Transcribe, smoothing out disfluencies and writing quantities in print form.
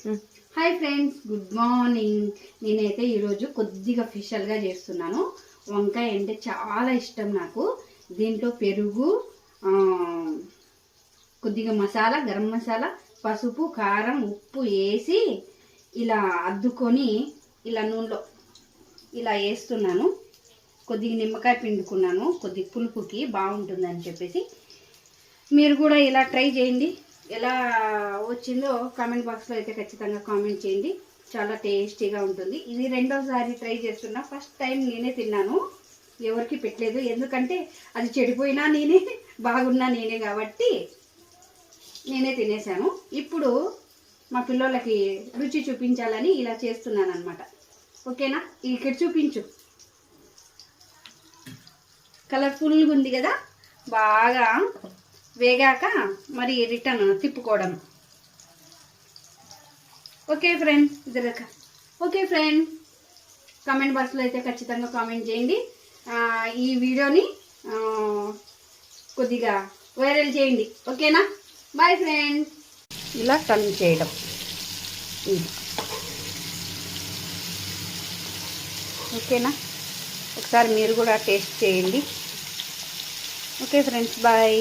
Hi friends, good morning. నేనైతే ఈరోజు కొద్దిగా స్పెషల్గా చేస్తున్నాను. వంకాయ అంటే చాలా ఇష్టం నాకు. దీంట్లో పెరుగు, కొద్దిగా మసాలా, గరం మసాలా, పసుపు, కారం, ఉప్పు వేసి ఇలా అద్దుకొని ఇలా నూనెలో ఇలా వేస్తున్నాను. కొద్దిగా నిమ్మకాయ పిండుకున్నాను, కొద్దిగా పులుపుకి బాగుంటుందని చెప్పేసి. మీరు కూడా ఇలా ట్రై చేయండి. ఎలా వచ్చిందో కామెంట్ బాక్స్లో అయితే ఖచ్చితంగా కామెంట్ చేయండి. చాలా టేస్టీగా ఉంటుంది. ఇది రెండోసారి ట్రై చేస్తున్నా. ఫస్ట్ టైం నేనే తిన్నాను, ఎవరికి పెట్టలేదు. ఎందుకంటే అది చెడిపోయినా నేనే, బాగున్నా నేనే కాబట్టి నేనే తినేసాను. ఇప్పుడు మా పిల్లలకి రుచి చూపించాలని ఇలా చేస్తున్నాను అనమాట. ఓకేనా? ఇక్కడ చూపించు. కలర్ఫుల్గా ఉంది కదా. బాగా వేగాక మరి రిటర్న్ తిప్పుకోవడం. Okay friend, okay friend, comment బాక్స్లో అయితే ఖచ్చితంగా కామెంట్ చేయండి. ఈ వీడియోని కొద్దిగా వైరల్ చేయండి. ఓకేనా? Bye friends. ఇలా టర్న్ చేయడం. ఓకేనా? ఒకసారి మీరు కూడా టేస్ట్ చేయండి. Okay friends, bye.